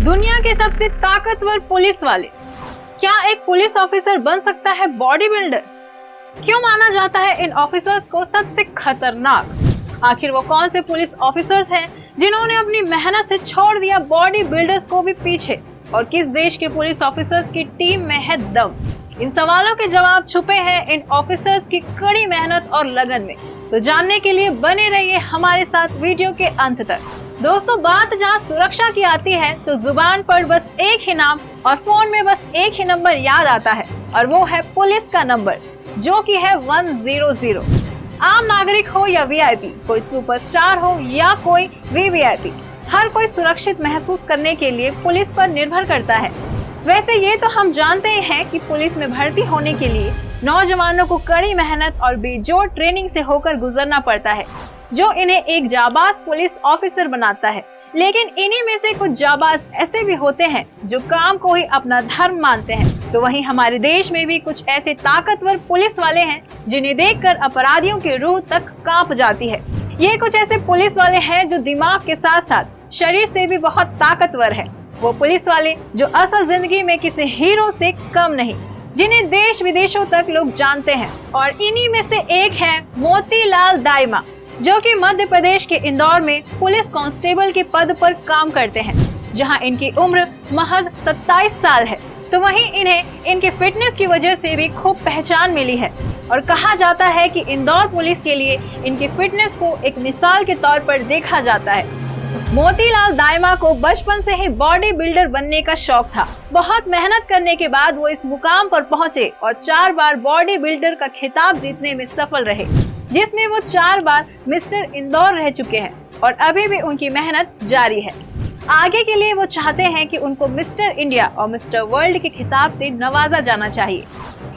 दुनिया के सबसे ताकतवर पुलिस वाले। क्या एक पुलिस ऑफिसर बन सकता है बॉडी बिल्डर? क्यों माना जाता है इन ऑफिसर्स को सबसे खतरनाक? आखिर वो कौन से पुलिस ऑफिसर्स हैं जिन्होंने अपनी मेहनत से छोड़ दिया बॉडी बिल्डर्स को भी पीछे? और किस देश के पुलिस ऑफिसर्स की टीम में है दम? इन सवालों के जवाब छुपे हैं इन ऑफिसर्स की कड़ी मेहनत और लगन में। तो जानने के लिए बने रहिए हमारे साथ वीडियो के अंत तक। दोस्तों, बात जहां सुरक्षा की आती है तो जुबान पर बस एक ही नाम और फोन में बस एक ही नंबर याद आता है, और वो है पुलिस का नंबर, जो कि है 100। आम नागरिक हो या वीआईपी, कोई सुपरस्टार हो या कोई वीवीआईपी, हर कोई सुरक्षित महसूस करने के लिए पुलिस पर निर्भर करता है। वैसे ये तो हम जानते हैं कि पुलिस में भर्ती होने के लिए नौजवानों को कड़ी मेहनत और बेजोड़ ट्रेनिंग से होकर गुजरना पड़ता है, जो इन्हें एक जाबाज पुलिस ऑफिसर बनाता है। लेकिन इन्हीं में से कुछ जाबाज ऐसे भी होते हैं जो काम को ही अपना धर्म मानते हैं। तो वहीं हमारे देश में भी कुछ ऐसे ताकतवर पुलिस वाले हैं जिन्हें देखकर अपराधियों की रूह तक कांप जाती है। ये कुछ ऐसे पुलिस वाले हैं जो दिमाग के साथ साथ शरीर से भी बहुत ताकतवर है। वो पुलिस वाले जो असल जिंदगी में किसी हीरो से कम नहीं, जिन्हें देश विदेशों तक लोग जानते हैं। और इन्हीं में से एक है मोतीलाल दाइमा, जो कि मध्य प्रदेश के इंदौर में पुलिस कांस्टेबल के पद पर काम करते हैं, जहां इनकी उम्र महज 27 साल है। तो वहीं इन्हें इनकी फिटनेस की वजह से भी खूब पहचान मिली है, और कहा जाता है कि इंदौर पुलिस के लिए इनकी फिटनेस को एक मिसाल के तौर पर देखा जाता है। मोतीलाल दाइमा को बचपन से ही बॉडी बिल्डर बनने का शौक था। बहुत मेहनत करने के बाद वो इस मुकाम पर पहुंचे और 4 बार बॉडी बिल्डर का खिताब जीतने में सफल रहे, जिसमें वो 4 बार मिस्टर इंदौर रह चुके हैं, और अभी भी उनकी मेहनत जारी है। आगे के लिए वो चाहते हैं कि उनको मिस्टर इंडिया और मिस्टर वर्ल्ड के खिताब से नवाजा जाना चाहिए।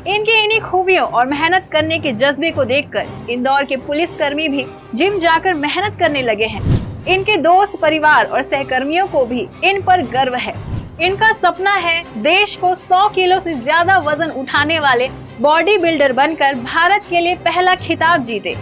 इनकी इन्हीं खूबियों और मेहनत करने के जज्बे को देखकर इंदौर के पुलिसकर्मी भी जिम जाकर मेहनत करने लगे हैं। इनके दोस्त, परिवार और सहकर्मियों को भी इन पर गर्व है। इनका सपना है देश को 100 किलो से ज्यादा वजन उठाने वाले बॉडी बिल्डर बनकर भारत के लिए पहला खिताब जीते।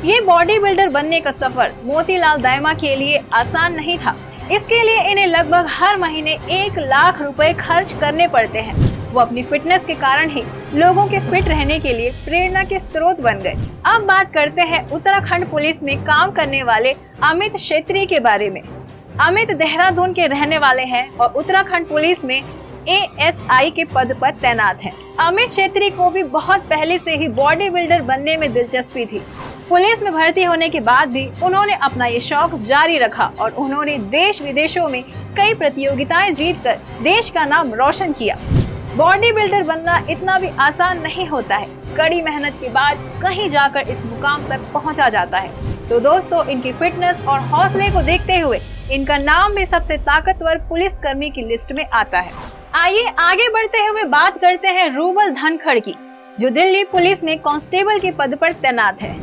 ये बॉडी बिल्डर बनने का सफर मोतीलाल दाइमा के लिए आसान नहीं था। इसके लिए इन्हें लगभग हर महीने 1 लाख रुपए खर्च करने पड़ते हैं। वो अपनी फिटनेस के कारण ही लोगों के फिट रहने के लिए प्रेरणा के स्रोत बन गए। अब बात करते हैं उत्तराखंड पुलिस में काम करने वाले अमित छेत्री के बारे में। अमित देहरादून के रहने वाले हैं और उत्तराखंड पुलिस में ASI के पद पर तैनात हैं। अमित छेत्री को भी बहुत पहले से ही बॉडी बिल्डर बनने में दिलचस्पी थी। पुलिस में भर्ती होने के बाद भी उन्होंने अपना ये शौक जारी रखा, और उन्होंने देश विदेशों में कई प्रतियोगिताएं जीतकर देश का नाम रोशन किया। बॉडी बिल्डर बनना इतना भी आसान नहीं होता है। कड़ी मेहनत के बाद कहीं जाकर इस मुकाम तक पहुंचा जाता है। तो दोस्तों, इनकी फिटनेस और हौसले को देखते हुए इनका नाम भी सबसे ताकतवर पुलिसकर्मी की लिस्ट में आता है। आइए आगे बढ़ते हुए बात करते हैं रूबल धनखड़ की, जो दिल्ली पुलिस में कांस्टेबल के पद पर तैनात है।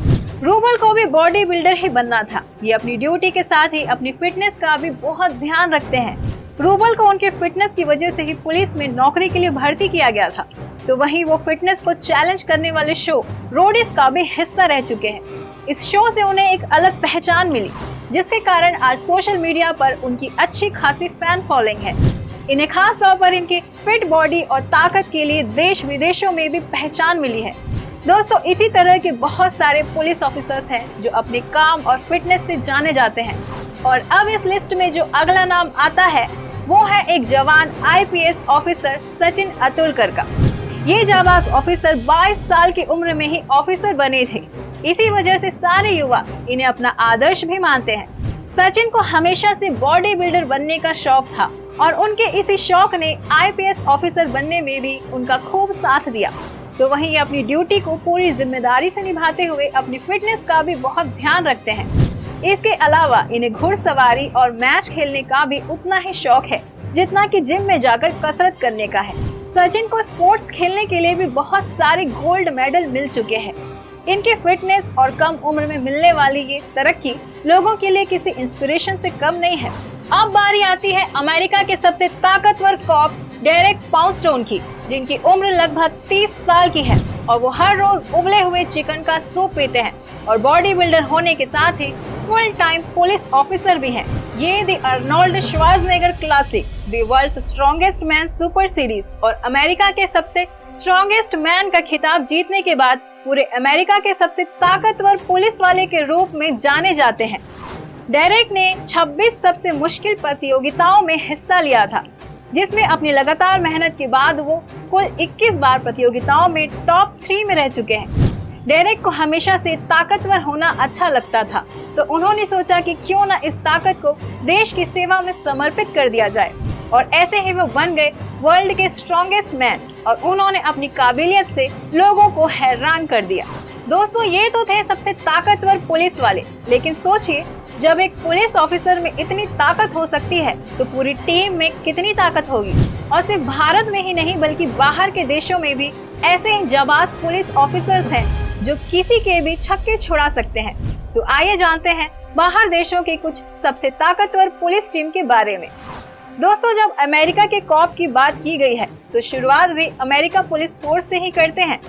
रूबल को भी बॉडी बिल्डर ही बनना था। ये अपनी ड्यूटी के साथ ही अपनी फिटनेस का भी बहुत ध्यान रखते हैं। रूबल को उनके फिटनेस की वजह से ही पुलिस में नौकरी के लिए भर्ती किया गया था। तो वहीं वो फिटनेस को चैलेंज करने वाले शो रोडीज का भी हिस्सा रह चुके हैं। इस शो से उन्हें एक अलग पहचान मिली, जिसके कारण आज सोशल मीडिया पर उनकी अच्छी खासी फैन फॉलोइंग है। इन्हें खास तौर पर इनकी फिट बॉडी और ताकत के लिए देश विदेशों में भी पहचान मिली है। दोस्तों, इसी तरह के बहुत सारे पुलिस ऑफिसर्स हैं जो अपने काम और फिटनेस से जाने जाते हैं। और अब इस लिस्ट में जो अगला नाम आता है वो है एक जवान IPS ऑफिसर सचिन अतुलकर का। ये जाबाज ऑफिसर 22 साल की उम्र में ही ऑफिसर बने थे। इसी वजह से सारे युवा इन्हें अपना आदर्श भी मानते हैं। सचिन को हमेशा से बॉडी बिल्डर बनने का शौक था, और उनके इसी शौक ने IPS ऑफिसर बनने में भी उनका खूब साथ दिया। तो वहीं ये अपनी ड्यूटी को पूरी जिम्मेदारी से निभाते हुए अपनी फिटनेस का भी बहुत ध्यान रखते हैं। इसके अलावा इन्हें घुड़सवारी और मैच खेलने का भी उतना ही शौक है जितना कि जिम में जाकर कसरत करने का है। सचिन को स्पोर्ट्स खेलने के लिए भी बहुत सारे गोल्ड मेडल मिल चुके हैं। इनकी फिटनेस और कम उम्र में मिलने वाली ये तरक्की लोगों के लिए किसी इंस्पिरेशन से कम नहीं है। अब बारी आती है अमेरिका के सबसे ताकतवर कॉप डेरेक पाउस्टोन की, जिनकी उम्र लगभग 30 साल की है, और वो हर रोज उबले हुए चिकन का सूप पीते हैं और बॉडी बिल्डर होने के साथ ही फुल टाइम पुलिस ऑफिसर भी हैं। ये the Arnold Schwarzenegger classic, the world's strongest man super series और अमेरिका के सबसे स्ट्रॉन्गेस्ट मैन का खिताब जीतने के बाद पूरे अमेरिका के सबसे ताकतवर पुलिस वाले के रूप में जाने जाते हैं। डेरेक ने 26 सबसे मुश्किल प्रतियोगिताओं में हिस्सा लिया था, जिसमें अपनी लगातार मेहनत के बाद वो कुल 21 बार प्रतियोगिताओं में टॉप 3 में रह चुके हैं। डेरेक को हमेशा से ताकतवर होना अच्छा लगता था, तो उन्होंने सोचा कि क्यों न इस ताकत को देश की सेवा में समर्पित कर दिया जाए, और ऐसे ही वो बन गए वर्ल्ड के स्ट्रॉन्गेस्ट मैन और उन्होंने अपनी काबिलियत से लोगों को हैरान कर दिया। दोस्तों, ये तो थे सबसे ताकतवर पुलिस वाले, लेकिन सोचिए जब एक पुलिस ऑफिसर में इतनी ताकत हो सकती है तो पूरी टीम में कितनी ताकत होगी। और सिर्फ भारत में ही नहीं बल्कि बाहर के देशों में भी ऐसे ही जाबाज पुलिस ऑफिसर्स हैं जो किसी के भी छक्के छुड़ा सकते हैं। तो आइए जानते हैं बाहर देशों के कुछ सबसे ताकतवर पुलिस टीम के बारे में। दोस्तों, जब अमेरिका के कॉप की बात की गई है तो शुरुआत भी अमेरिका पुलिस फोर्स से ही करते हैं।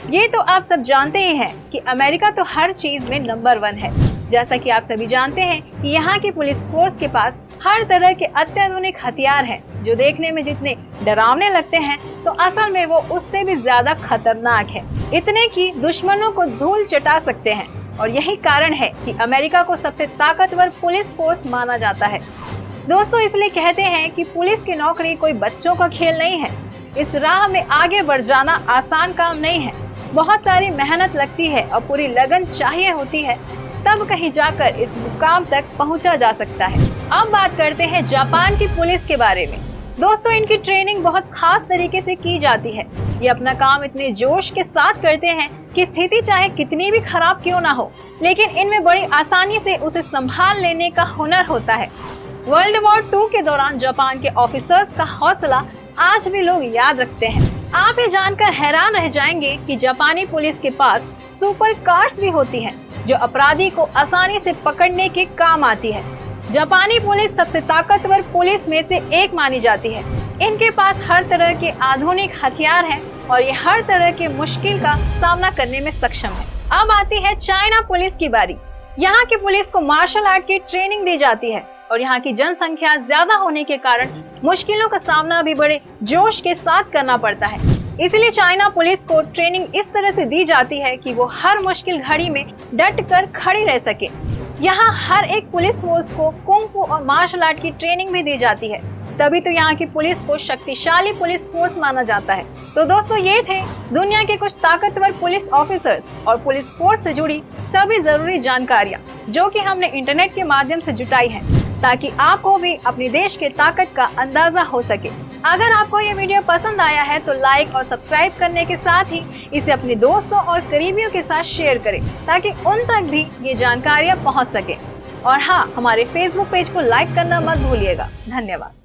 ये तो आप सब जानते ही हैं कि अमेरिका तो हर चीज में नंबर 1 है। जैसा कि आप सभी जानते हैं कि यहाँ की पुलिस फोर्स के पास हर तरह के अत्याधुनिक हथियार हैं, जो देखने में जितने डरावने लगते हैं तो असल में वो उससे भी ज्यादा खतरनाक है। इतने कि दुश्मनों को धूल चटा सकते हैं, और यही कारण है कि अमेरिका को सबसे ताकतवर पुलिस फोर्स माना जाता है। दोस्तों, इसलिए कहते हैं कि पुलिस की नौकरी कोई बच्चों का खेल नहीं है। इस राह में आगे बढ़ जाना आसान काम नहीं है। बहुत सारी मेहनत लगती है और पूरी लगन चाहिए होती है, तब कहीं जाकर इस मुकाम तक पहुंचा जा सकता है। अब बात करते हैं जापान की पुलिस के बारे में। दोस्तों, इनकी ट्रेनिंग बहुत खास तरीके से की जाती है। ये अपना काम इतने जोश के साथ करते हैं कि स्थिति चाहे कितनी भी खराब क्यों ना हो, लेकिन इनमें बड़ी आसानी से उसे संभाल लेने का हुनर होता है। वर्ल्ड वॉर 2 के दौरान जापान के ऑफिसर्स का हौसला आज भी लोग याद रखते हैं। आप ये जानकर हैरान रह जाएंगे कि जापानी पुलिस के पास सुपर कार्स भी होती हैं, जो अपराधी को आसानी से पकड़ने के काम आती है। जापानी पुलिस सबसे ताकतवर पुलिस में से एक मानी जाती है। इनके पास हर तरह के आधुनिक हथियार हैं और ये हर तरह के मुश्किल का सामना करने में सक्षम है। अब आती है चाइना पुलिस की बारी। यहाँ की पुलिस को मार्शल आर्ट की ट्रेनिंग दी जाती है और यहाँ की जनसंख्या ज्यादा होने के कारण मुश्किलों का सामना भी बड़े जोश के साथ करना पड़ता है। इसलिए चाइना पुलिस को ट्रेनिंग इस तरह से दी जाती है कि वो हर मुश्किल घड़ी में डट कर खड़ी रह सके। यहाँ हर एक पुलिस फोर्स को कुंग फू और मार्शल आर्ट की ट्रेनिंग भी दी जाती है, तभी तो यहाँ की पुलिस को शक्तिशाली पुलिस फोर्स माना जाता है। तो दोस्तों, ये थे दुनिया के कुछ ताकतवर पुलिस ऑफिसर्स और पुलिस फोर्स से जुड़ी सभी जरूरी जानकारियाँ जो कि हमने इंटरनेट के माध्यम से जुटाई है, ताकि आपको भी अपने देश के ताकत का अंदाजा हो सके। अगर आपको ये वीडियो पसंद आया है तो लाइक और सब्सक्राइब करने के साथ ही इसे अपने दोस्तों और करीबियों के साथ शेयर करें, ताकि उन तक भी ये जानकारियाँ पहुँच सके। और हाँ, हमारे फेसबुक पेज को लाइक करना मत भूलिएगा। धन्यवाद।